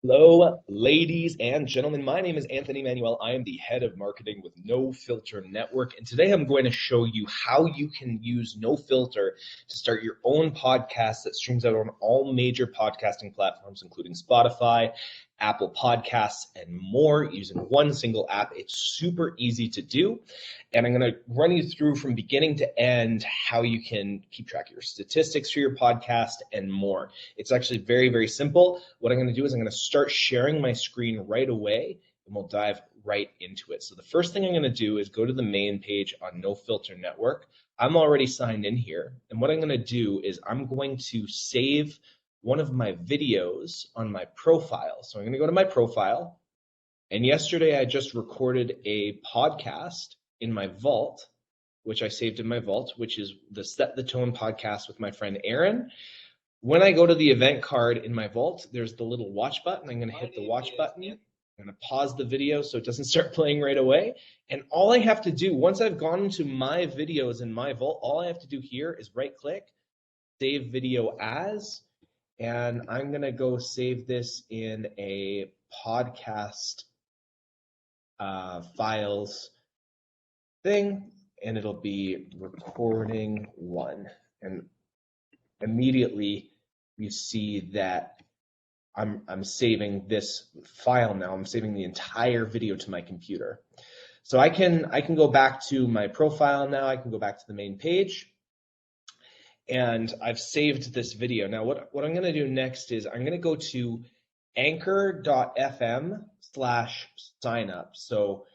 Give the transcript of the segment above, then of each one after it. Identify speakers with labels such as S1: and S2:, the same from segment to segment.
S1: Hello, ladies and gentlemen. My name is Anthony Manuel. I am the head of marketing with No Filter Network. And today I'm going to show you how you can use No Filter to start your own podcast that streams out on all major podcasting platforms, including Spotify, Apple Podcasts, and more using one single app. It's super easy to do. And I'm going to run you through from beginning to end how you can keep track of your statistics for your podcast and more. It's actually very, very simple. What I'm going to do is I'm going to start sharing my screen right away, and we'll dive right into it. So the first thing I'm going to do is go to the main page on No Filter Network. I'm already signed in here, and what I'm going to do is I'm going to save one of my videos on my profile. So I'm going to go to my profile, and yesterday I just recorded a podcast in my vault, which I saved in my vault, which is the Set the Tone podcast with my friend Aaron. When I go to the event card in my vault, there's the little watch button. I'm going to hit the watch button. I'm going to pause the video so it doesn't start playing right away. And all I have to do, once I've gone into my videos in my vault, all I have to do here is right click, save video as, and I'm going to go save this in a podcast files thing, and it'll be recording one. And immediately you see that I'm saving this file now. I'm saving the entire video to my computer. So I can go back to my profile now. I can go back to the main page, and I've saved this video. Now what I'm going to do next is I'm going to go to anchor.fm/signup. So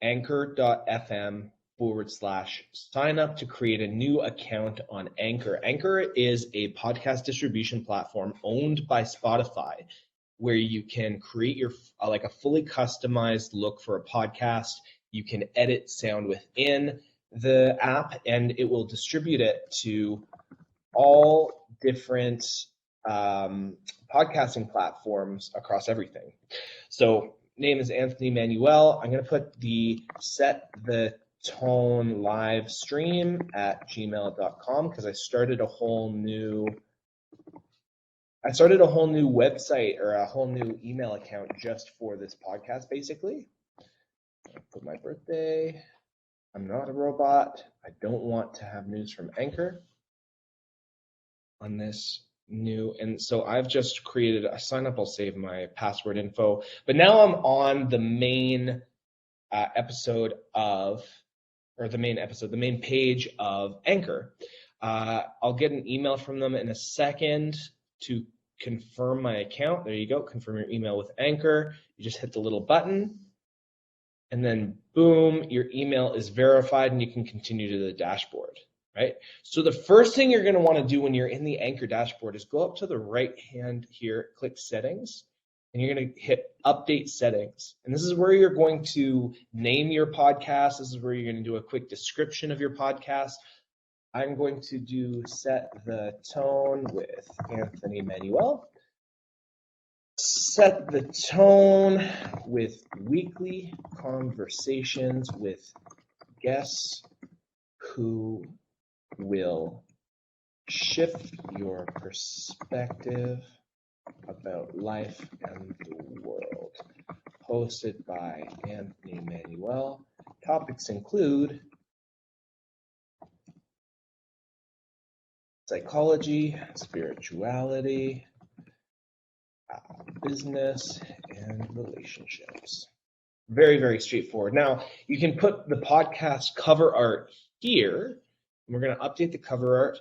S1: anchor.fm/sign up to create a new account on Anchor. Anchor is a podcast distribution platform owned by Spotify, where you can create your like a fully customized look for a podcast. You can edit sound within the app, and it will distribute it to all different podcasting platforms across everything. So name is Anthony Manuel. I'm going to put the Set the Tone live stream at gmail.com because I started a whole new website or a whole new email account just for this podcast, basically. I'll put my birthday. I'm not a robot. I don't want to have news from Anchor on this new, and so I've just created a sign up. I'll save my password info, but now I'm on the main the main page of Anchor. I'll get an email from them in a second to confirm my account. There you go, confirm your email with Anchor. You just hit the little button, and then boom, your email is verified, and you can continue to the dashboard. Right? So the first thing you're going to want to do when you're in the Anchor dashboard is go up to the right hand here, click settings, and you're going to hit update settings. And this is where you're going to name your podcast. This is where you're going to do a quick description of your podcast. I'm going to do Set the Tone with Anthony Manuel. Set the tone with weekly conversations with guests who will shift your perspective about life and the world. Hosted by Anthony Manuel. Topics include psychology, spirituality, business, and relationships. Very, very straightforward. Now, you can put the podcast cover art here. We're going to update the cover art.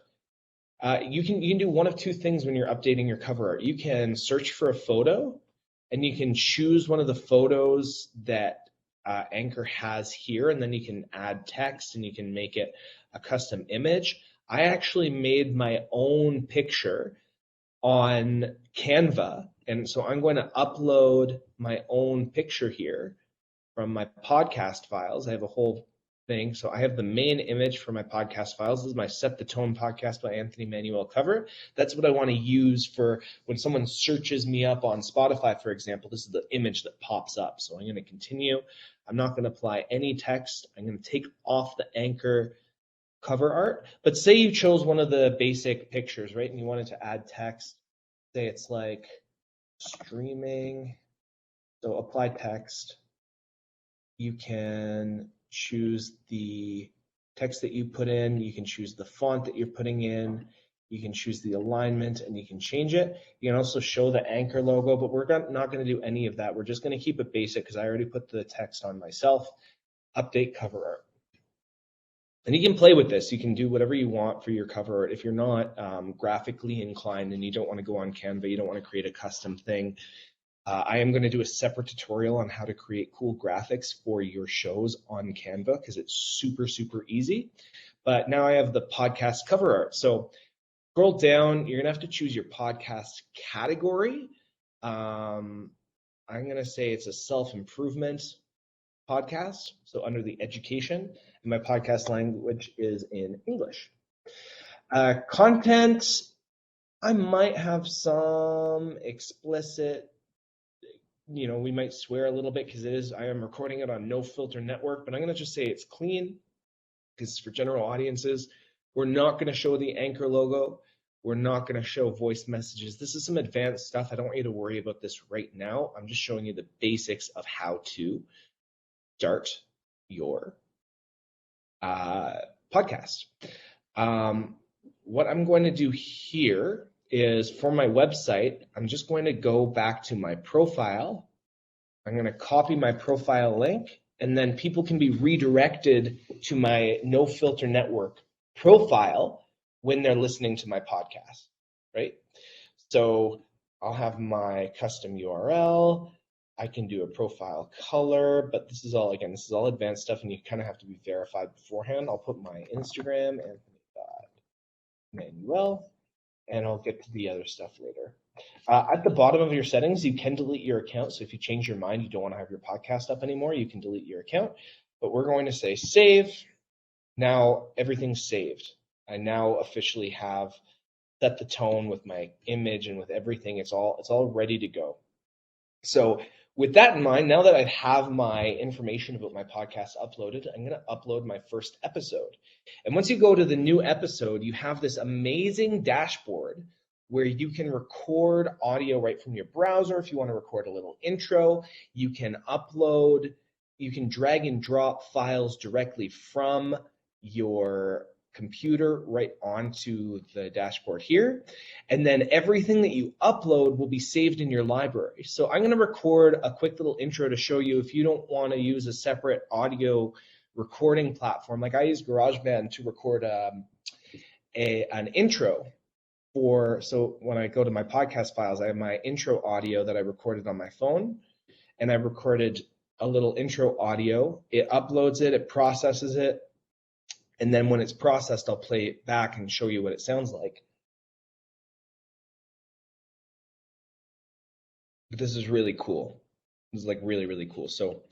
S1: You can do one of two things when you're updating your cover art. You can search for a photo, and you can choose one of the photos that Anchor has here, and then you can add text, and you can make it a custom image. I actually made my own picture on Canva, and so I'm going to upload my own picture here from my podcast files. I have a whole thing. So I have the main image for my podcast files. This is my Set the Tone podcast by Anthony Manuel cover. That's what I want to use for when someone searches me up on Spotify, for example. This is the image that pops up. So I'm going to continue. I'm not going to apply any text. I'm going to take off the Anchor cover art. But say you chose one of the basic pictures, right? And you wanted to add text. Say it's like streaming. So apply text. You can choose the text that you put in. You can choose the font that you're putting in. You can choose the alignment and you can change it. You can also show the anchor logo, but we're not going to do any of that. We're just going to keep it basic because I already put the text on myself. Update cover art. And you can play with this. You can do whatever you want for your cover art. If you're not graphically inclined and you don't want to go on Canva, you don't want to create a custom thing, I am going to do a separate tutorial on how to create cool graphics for your shows on Canva because it's super, super easy. But now I have the podcast cover art. So scroll down, you're going to have to choose your podcast category. I'm going to say it's a self-improvement podcast. So under the education, and my podcast language is in English. Content, I might have some explicit, we might swear a little bit because I am recording it on No Filter Network, but I'm going to just say it's clean because for general audiences, we're not going to show the anchor logo. We're not going to show voice messages. This is some advanced stuff. I don't want you to worry about this right now. I'm just showing you the basics of how to start your podcast. What I'm going to do here is for my website, I'm just going to go back to my profile. I'm going to copy my profile link, and then people can be redirected to my No Filter Network profile when they're listening to my podcast, right? So I'll have my custom URL. I can do a profile color, but this is all advanced stuff, and you kind of have to be verified beforehand. I'll put my Instagram, Anthony.Manuel, and I'll get to the other stuff later. At the bottom of your settings, you can delete your account. So if you change your mind, you don't want to have your podcast up anymore, you can delete your account. But we're going to say save. Now everything's saved. I now officially have set the tone with my image and with everything. It's all ready to go. So with that in mind, now that I have my information about my podcast uploaded, I'm going to upload my first episode. And once you go to the new episode, you have this amazing dashboard where you can record audio right from your browser. If you want to record a little intro, you can upload, you can drag and drop files directly from your computer right onto the dashboard here. And then everything that you upload will be saved in your library. So I'm going to record a quick little intro to show you if you don't want to use a separate audio recording platform. Like I use GarageBand to record an intro so when I go to my podcast files, I have my intro audio that I recorded on my phone, and I recorded a little intro audio. It uploads it, it processes it, and then when it's processed, I'll play it back and show you what it sounds like. But this is really cool. This is like really, really cool. So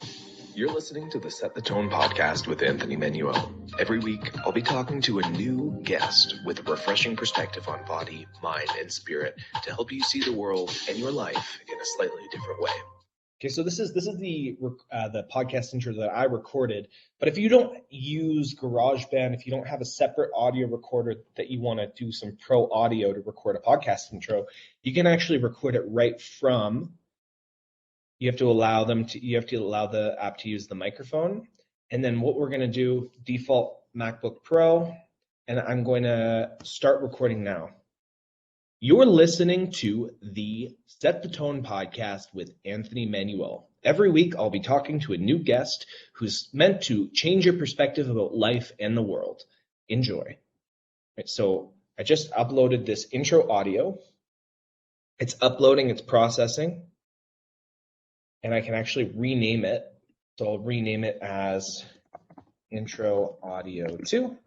S2: you're listening to the Set the Tone podcast with Anthony Manuel. Every week, I'll be talking to a new guest with a refreshing perspective on body, mind, and spirit to help you see the world and your life in a slightly different way.
S1: Okay, so this is the podcast intro that I recorded. But if you don't use GarageBand, if you don't have a separate audio recorder that you want to do some pro audio to record a podcast intro, you can actually record it right from. You have to allow the app to use the microphone. And then what we're going to do, default MacBook Pro, and I'm going to start recording now. You're listening to the Set the Tone podcast with Anthony Manuel. Every week, I'll be talking to a new guest who's meant to change your perspective about life and the world. Enjoy. Right, so I just uploaded this intro audio. It's uploading, it's processing. And I can actually rename it. So I'll rename it as Intro Audio 2.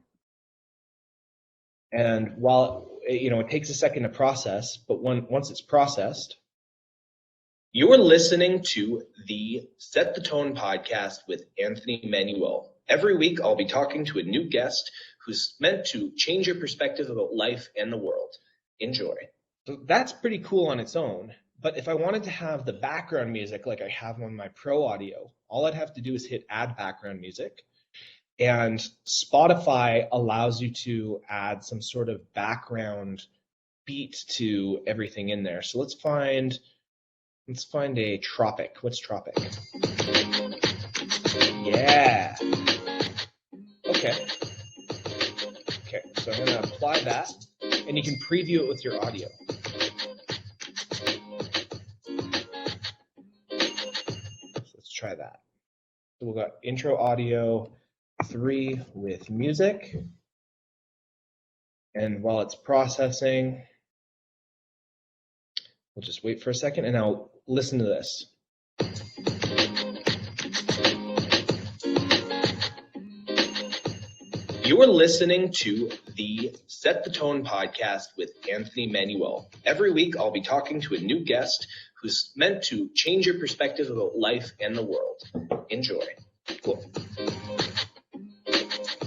S1: And while it takes a second to process, but once it's processed, you're listening to the Set the Tone podcast with Anthony Manuel. Every week, I'll be talking to a new guest who's meant to change your perspective about life and the world. Enjoy. So that's pretty cool on its own. But if I wanted to have the background music like I have on my Pro Audio, all I'd have to do is hit add background music. And Spotify allows you to add some sort of background beat to everything in there. So let's find Let's find a tropic. What's tropic? Yeah. Okay. Okay, so I'm going to apply that, and you can preview it with your audio. So let's try that. So we've got intro audio 3 with music. And while it's processing, we'll just wait for a second, and I'll listen to this. You are listening to the Set the Tone podcast with Anthony Manuel. Every week, I'll be talking to a new guest who's meant to change your perspective about life and the world. Enjoy. Cool.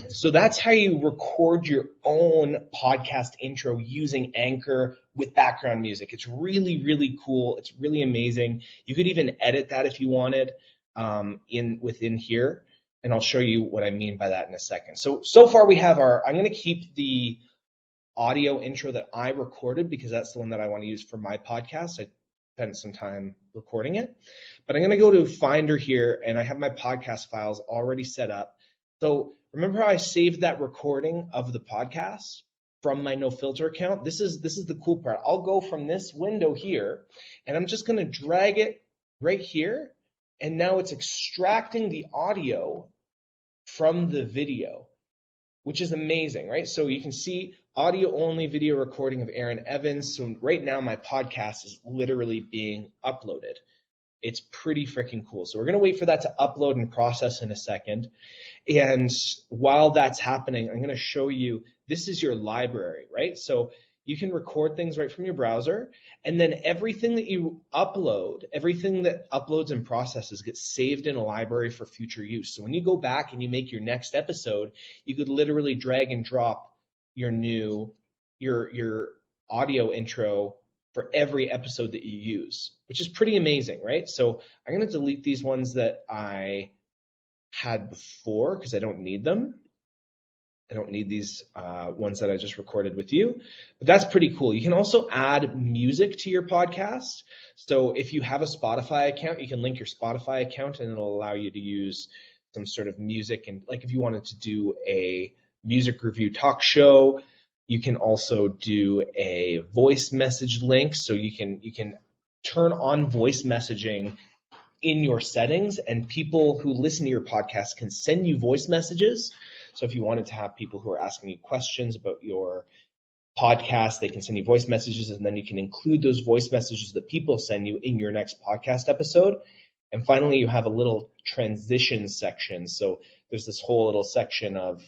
S1: So that's how you record your own podcast intro using Anchor with background music. It's really, really cool. It's really amazing. You could even edit that if you wanted within here. And I'll show you what I mean by that in a second. So far we have I'm going to keep the audio intro that I recorded because that's the one that I want to use for my podcast. I spent some time recording it. But I'm going to go to Finder here, and I have my podcast files already set up. So remember how I saved that recording of the podcast from my No Filter account? This is the cool part. I'll go from this window here, and I'm just going to drag it right here. And now it's extracting the audio from the video, which is amazing, right? So you can see audio only video recording of Aaron Evans. So right now my podcast is literally being uploaded. It's pretty freaking cool. So we're going to wait for that to upload and process in a second. And while that's happening, I'm going to show you, this is your library, right? So you can record things right from your browser, and then everything that you upload, everything that uploads and processes gets saved in a library for future use. So when you go back and you make your next episode, you could literally drag and drop your audio intro for every episode that you use, which is pretty amazing, right? So I'm going to delete these ones that I had before because I don't need them. I don't need these ones that I just recorded with you, but that's pretty cool. You can also add music to your podcast. So if you have a Spotify account, you can link your Spotify account and it'll allow you to use some sort of music. And like if you wanted to do a music review talk show, you can also do a voice message link. So you can turn on voice messaging in your settings, and people who listen to your podcast can send you voice messages. So if you wanted to have people who are asking you questions about your podcast, they can send you voice messages, and then you can include those voice messages that people send you in your next podcast episode. And finally, you have a little transition section. So there's this whole little section of,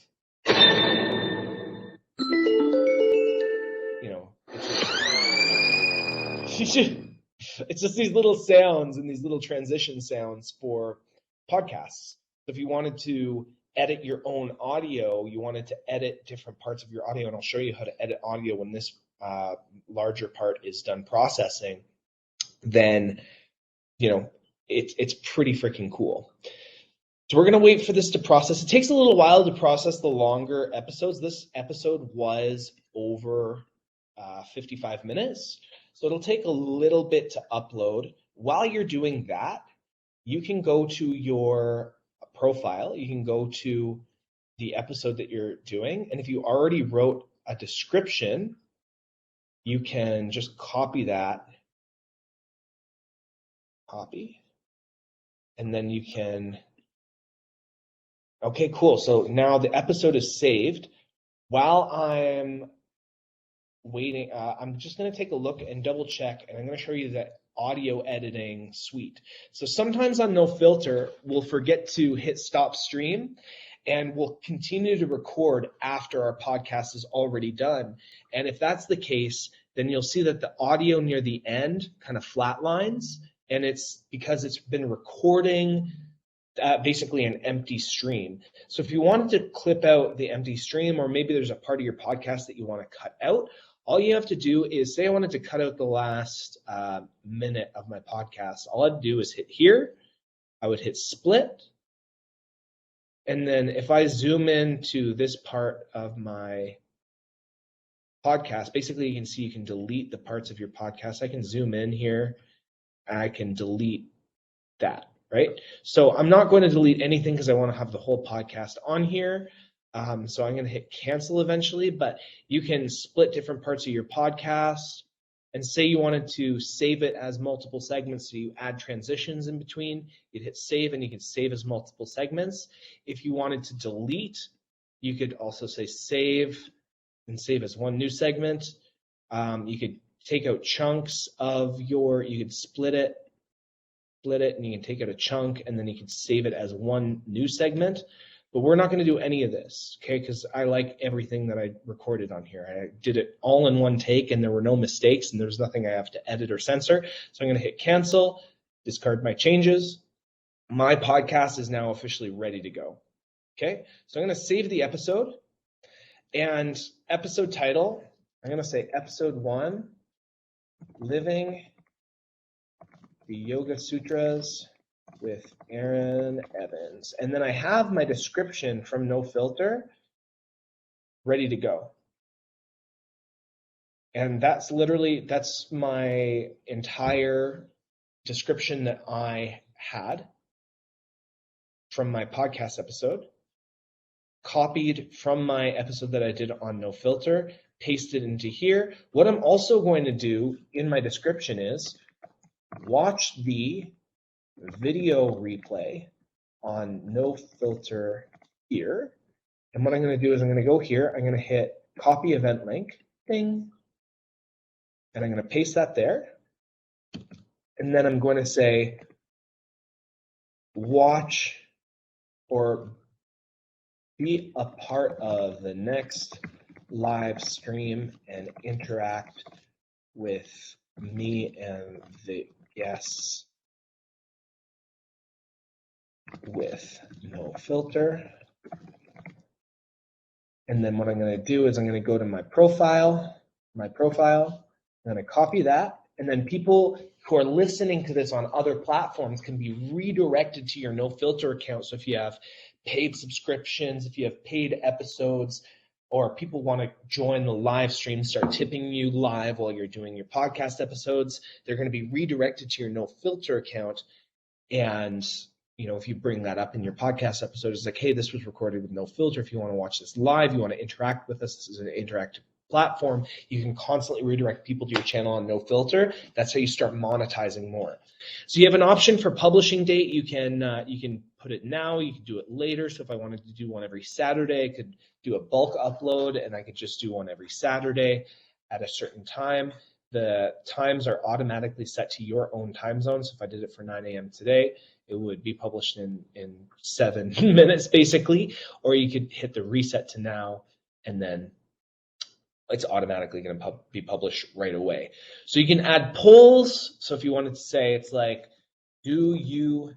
S1: it's just these little sounds and these little transition sounds for podcasts. So if you wanted to edit your own audio, you wanted to edit different parts of your audio, and I'll show you how to edit audio when this larger part is done processing, then it's pretty freaking cool. So we're going to wait for this to process. It takes a little while to process the longer episodes. This episode was over 55 minutes. So it'll take a little bit to upload. While you're doing that, you can go to your profile. You can go to the episode that you're doing. And if you already wrote a description, you can just copy that. Copy. And then you can, okay, cool. So now the episode is saved. While I'm waiting, I'm just going to take a look and double check, and I'm going to show you that audio editing suite. So sometimes on No Filter, we'll forget to hit stop stream, and we'll continue to record after our podcast is already done. And if that's the case, then you'll see that the audio near the end kind of flatlines, and it's because it's been recording basically an empty stream. So if you wanted to clip out the empty stream, or maybe there's a part of your podcast that you want to cut out, all you have to do is, say I wanted to cut out the last minute of my podcast. All I'd do is hit here. I would hit split. And then if I zoom in to this part of my podcast, basically you can see you can delete the parts of your podcast. I can zoom in here I can delete that, right? So I'm not going to delete anything because I want to have the whole podcast on here. So I'm going to hit cancel eventually, but you can split different parts of your podcast and say you wanted to save it as multiple segments, so you add transitions in between, you'd hit save and you could save as multiple segments. If you wanted to delete, you could also say save and save as one new segment. You could take out chunks of you could split it, and you can take out a chunk, and then you can save it as one new segment. But we're not going to do any of this, okay? Because I like everything that I recorded on here. I did it all in one take, and there were no mistakes, and there's nothing I have to edit or censor. So I'm going to hit cancel, discard my changes. My podcast is now officially ready to go, okay? So I'm going to save the episode, and episode title, I'm going to say episode 1, Living the Yoga Sutras with Aaron Evans. And then I have my description from No Filter ready to go. And that's my entire description that I had from my podcast episode, copied from my episode that I did on No Filter, pasted into here. What I'm also going to do in my description is watch the video replay on No Filter here. And what I'm going to do is I'm going to go here, I'm going to hit copy event link, ding, and I'm going to paste that there. And then I'm going to say watch or be a part of the next live stream and interact with me and the guests with No Filter. And then what I'm going to do is I'm going to go to my profile. I'm going to copy that. And then people who are listening to this on other platforms can be redirected to your No Filter account. So if you have paid subscriptions, if you have paid episodes, or people want to join the live stream, start tipping you live while you're doing your podcast episodes, they're going to be redirected to your No Filter account. And if you bring that up in your podcast episode, it's like, hey, this was recorded with No Filter. If you want to watch this live, you want to interact with us, this is an interactive platform. You can constantly redirect people to your channel on No Filter. That's how you start monetizing more. So you have an option for publishing date. You can put it now. You can do it later. So if I wanted to do one every Saturday, I could do a bulk upload, and I could just do one every Saturday at a certain time. The times are automatically set to your own time zone. So if I did it for 9 a.m. today, it would be published in 7 minutes, basically. Or you could hit the reset to now, and then it's automatically going to be published right away. So you can add polls. So if you wanted to say, it's like, do you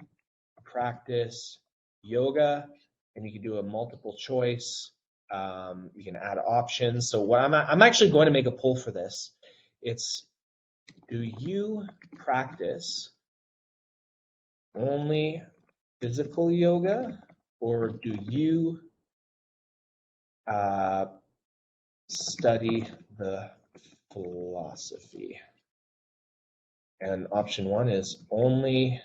S1: practice yoga? And you can do a multiple choice. You can add options. So what I'm actually going to make a poll for this. It's, do you practice only physical yoga, or do you study the philosophy? And option 1 is only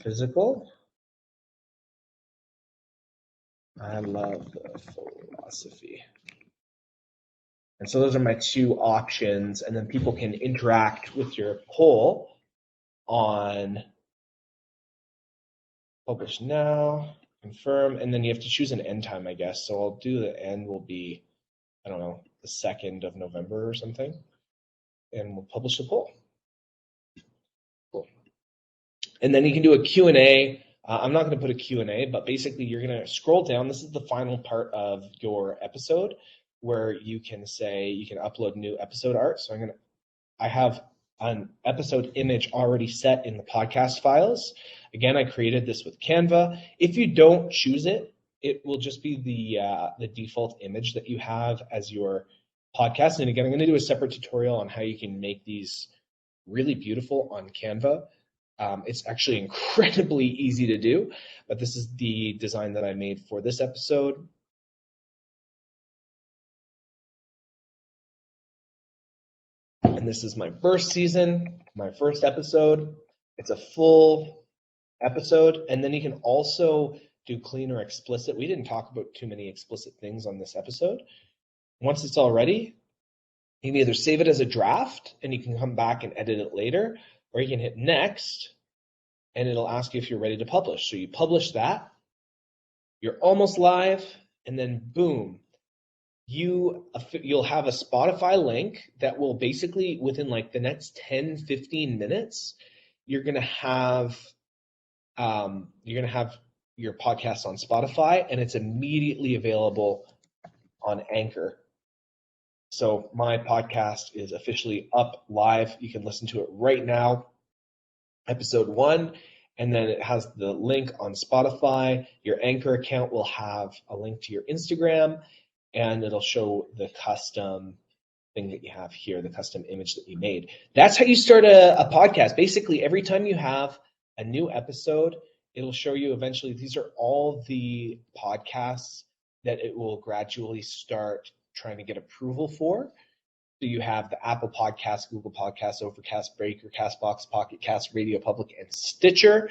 S1: physical. I love the philosophy. And so those are my 2 options, and then people can interact with your poll on publish now, confirm, and then you have to choose an end time, I guess. So I'll do the end will be, I don't know, the 2nd of November or something, and we'll publish the poll. Cool. And then you can do a Q&A. I'm not going to put a Q&A, but basically you're going to scroll down. This is the final part of your episode where you can say you can upload new episode art. So I have an episode image already set in the podcast files. Again, I created this with Canva. If you don't choose it, it will just be the default image that you have as your podcast. And again, I'm going to do a separate tutorial on how you can make these really beautiful on Canva. It's actually incredibly easy to do, but this is the design that I made for this episode. And And this is my first season, my first episode. It's a full episode. And then you can also do clean or explicit. We didn't talk about too many explicit things on this episode. Once it's all ready, you can either save it as a draft and you can come back and edit it later, or you can hit next and it'll ask you if you're ready to publish. So you publish that, you're almost live, and then boom, you'll have a Spotify link that will basically, within like the next 10, 15 minutes, you're gonna have your podcast on Spotify, and it's immediately available on Anchor. So my podcast is officially up live. You can listen to it right now, episode 1, and then it has the link on Spotify. Your Anchor account will have a link to your Instagram, and it'll show the custom thing that you have here, the custom image that you made. That's how you start a podcast. Basically, every time you have a new episode, it'll show you eventually, these are all the podcasts that it will gradually start trying to get approval for. So you have the Apple Podcasts, Google Podcasts, Overcast, Breaker, Castbox, Pocket Cast, Radio Public, and Stitcher.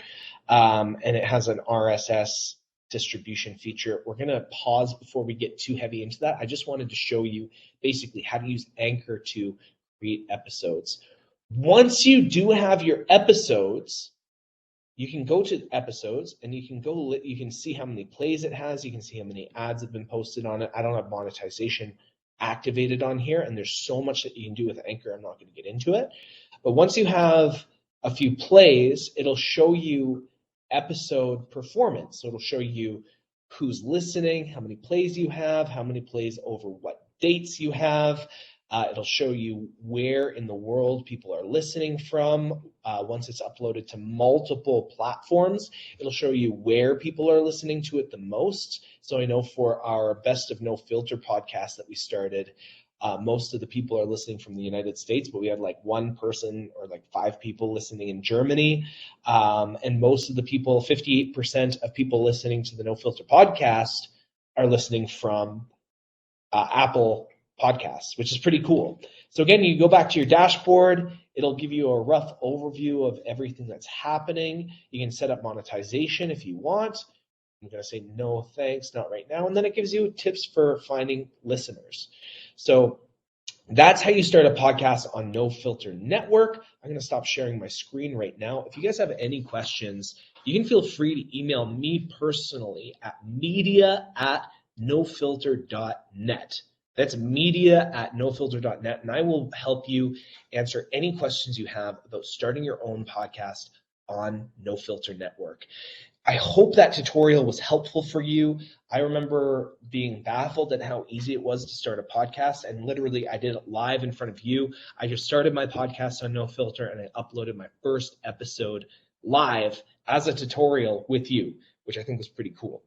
S1: And it has an RSS distribution feature. We're going to pause before we get too heavy into that. I just wanted to show you basically how to use Anchor to create episodes. Once you do have your episodes, you can go to episodes and you can see how many plays it has. You can see how many ads have been posted on it. I don't have monetization activated on here, and there's so much that you can do with Anchor. I'm not going to get into it. But once you have a few plays, it'll show you episode performance. So it'll show you who's listening, how many plays you have, how many plays over what dates you have. It'll show you where in the world people are listening from. Once it's uploaded to multiple platforms, it'll show you where people are listening to it the most. So I know for our Best of No Filter podcast that we started, most of the people are listening from the United States, but we had like one person or like 5 people listening in Germany. And most of the people, 58% of people listening to the No Filter podcast are listening from Apple Podcasts, which is pretty cool. So again, you go back to your dashboard, it'll give you a rough overview of everything that's happening. You can set up monetization if you want. I'm going to say no thanks, not right now. And then it gives you tips for finding listeners. So that's how you start a podcast on No Filter Network. I'm going to stop sharing my screen right now. If you guys have any questions, you can feel free to email me personally at media@nofilter.net. That's media@nofilter.net, and I will help you answer any questions you have about starting your own podcast on No Filter Network. I hope that tutorial was helpful for you. I remember being baffled at how easy it was to start a podcast, and literally I did it live in front of you. I just started my podcast on No Filter, and I uploaded my first episode live as a tutorial with you, which I think was pretty cool.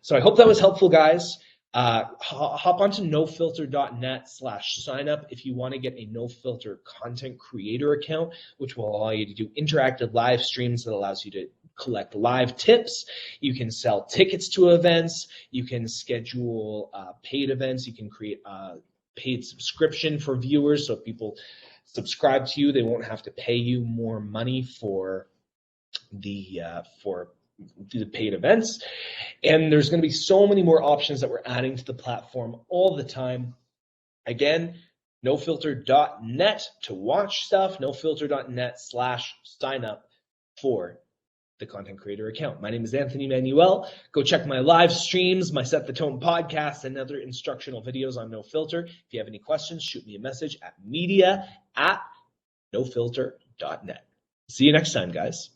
S1: So I hope that was helpful, guys. Hop onto nofilter.net/sign up if you want to get a No Filter content creator account, which will allow you to do interactive live streams that allows you to collect live tips. You can sell tickets to events. You can schedule paid events. You can create a paid subscription for viewers. So if people subscribe to you, they won't have to pay you more money for the paid events. And there's going to be so many more options that we're adding to the platform all the time. Again, nofilter.net to watch stuff, nofilter.net/sign up for the content creator account. My name is Anthony Manuel. Go check my live streams, my Set the Tone podcast, and other instructional videos on No Filter. If you have any questions, shoot me a message at media@nofilter.net. See you next time, guys.